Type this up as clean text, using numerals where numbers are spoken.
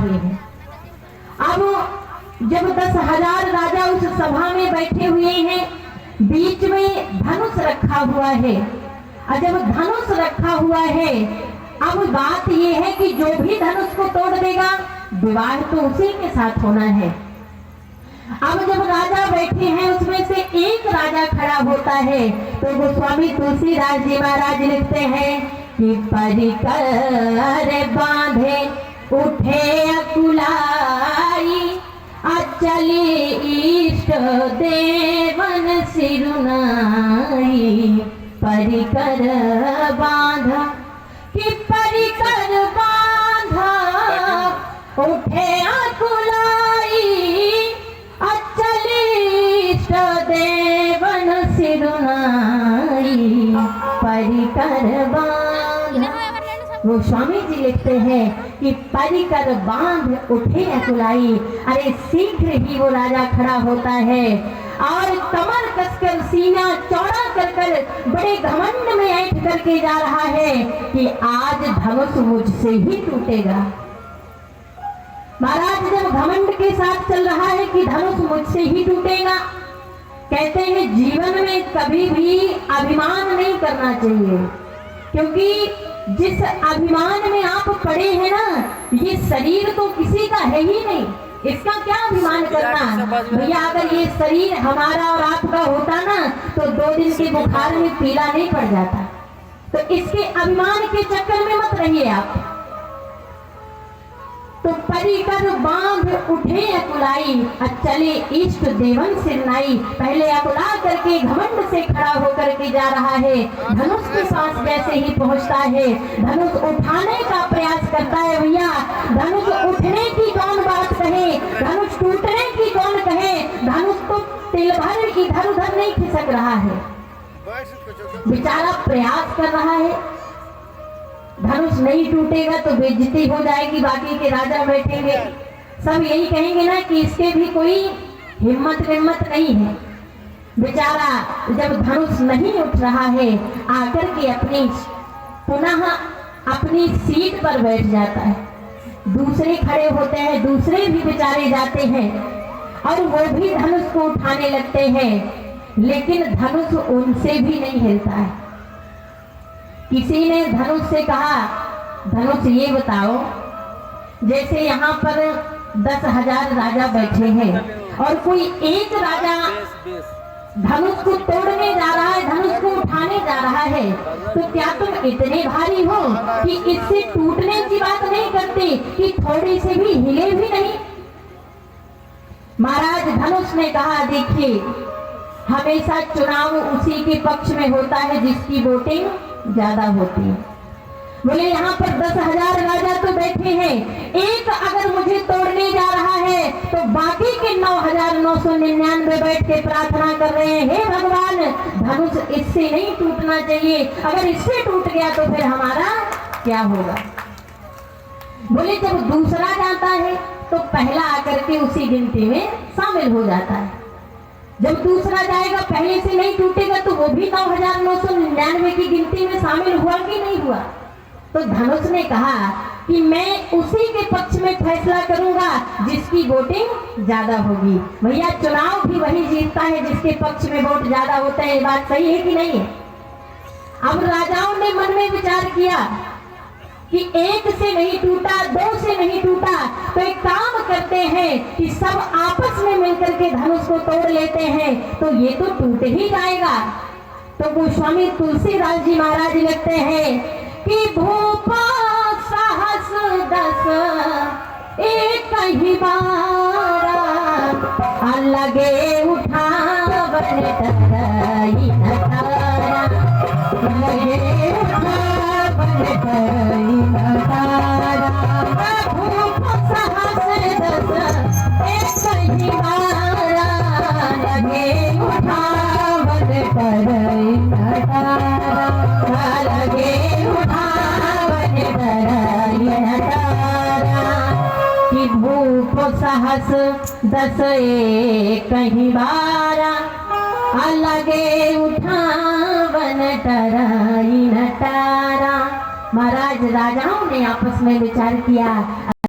रहे हैं। अब जब 10,000 राजा उस सभा में बैठे हुए हैं, बीच में धनुष रखा हुआ है, और जब धनुष रखा हुआ है, अब बात यह है कि जो भी धनुष को तोड़ देगा विवाह तो उसी के साथ होना है। अब जब राजा बैठे हैं उसमें से एक राजा खड़ा होता है, तो गोस्वामी तुलसीदास जी महाराज लिखते हैं कि परिकर बांधे उठे अकुलाई, अचली इष्ट देवन सिरुनाई। परिकर बांधा कि परिकर बांधा उठे अकुलाई, अचली इष्ट देवन सिरुनाई। परिकर बांधा, वो स्वामी जी लिखते हैं कि परिकर बांध उठे अकुलाई। अरे शीघ्र ही वो राजा खड़ा होता है और कमर कसकर सीना चौड़ा कर कर बड़े घमंड में ऐठ करके जा रहा है कि आज धनुष मुझसे ही टूटेगा। महाराज जब घमंड के साथ चल रहा है कि धनुष मुझसे ही टूटेगा, कहते हैं जीवन में कभी भी अभिमान नहीं करना चाहिए, क्योंकि जिस अभिमान में आप पड़े हैं ना, ये शरीर तो किसी का है ही नहीं, इसका क्या अभिमान करना भैया। अगर ये शरीर हमारा और आपका होता ना तो 2 दिन के बुखार में पीला नहीं पड़ जाता। तो इसके अभिमान के चक्कर में मत रहिए आप। तो परिकर बांध उठे अकुलाई, चले इष्ट देवन सिरनाई। पहले अकुला करके घमंड से खड़ा होकर के जा रहा है, धनुष के पास जैसे ही पहुंचता है धनुष उठाने का प्रयास करता है। भैया धनुष उठने की कौन बात कहे, धनुष टूटने की कौन कहे, धनुष तो तिल भर इधर उधर नहीं खिसक रहा है, बेचारा प्रयास कर रहा है। धनुष नहीं टूटेगा तो बेइज्जती हो जाएगी, बाकी के राजा बैठेंगे सब यही कहेंगे ना कि इसके भी कोई हिम्मत नहीं है। बेचारा जब धनुष नहीं उठ रहा है आकर के पुनः अपनी सीट पर बैठ जाता है। दूसरे खड़े होते हैं, दूसरे भी बेचारे जाते हैं और वो भी धनुष को उठाने लगते हैं, लेकिन धनुष उनसे भी नहीं हिलता है। किसी ने धनुष से कहा, धनुष ये बताओ, जैसे यहाँ पर 10,000 राजा बैठे हैं और कोई एक राजा धनुष को तोड़ने जा रहा है, धनुष को उठाने जा रहा है, तो क्या तुम इतने भारी हो कि इससे टूटने की बात नहीं करते कि थोड़ी से भी हिले भी नहीं। महाराज धनुष ने कहा, देखिए हमेशा चुनाव उसी के पक्ष में होता है जिसकी वोटिंग ज्यादा होती है। बोले यहाँ पर 10,000 राजा तो बैठे हैं, एक अगर मुझे तोड़ने जा रहा है तो बाकी के 9,999 बैठ के प्रार्थना कर रहे हैं, हे भगवान धनुष इससे नहीं टूटना चाहिए, अगर इससे टूट गया तो फिर हमारा क्या होगा। बोले जब दूसरा जाता है तो पहला आकर के उसी गिनती में शामिल हो जाता है। जब दूसरा जाएगा पहले से नहीं टूटेगा तो वो भी 9,999 की गिनती में शामिल हुआ कि नहीं हुआ। तो धनुष ने कहा कि मैं उसी के पक्ष में फैसला करूंगा जिसकी वोटिंग ज्यादा होगी। भैया चुनाव भी वही जीतता है जिसके पक्ष में वोट ज्यादा होता है, ये बात सही है कि नहीं है। अब राजाओं ने मन में विचार किया कि एक से नहीं टूटा, 2 से नहीं टूटा, तो एक काम करते हैं कि सब आपस में मिलकर के धनुष को तोड़ लेते हैं तो ये तो टूट ही जाएगा। तो गोस्वामी तुलसीदास जी महाराज लिखते हैं कि भूपा साहस 10 एक ही बारा, अलगे उठावन तरई नटारा, अलगे उठावन तरई नटारा। भूपा साहस 10 एक ही बारा, अलगे उठावन तरई नटारा, अलगे उठावन तरई नटारा। कि भूप साहस 10 एक ही बारा, अलगे उठावन तरई नटारा। महाराज राजाओं ने आपस में विचार किया।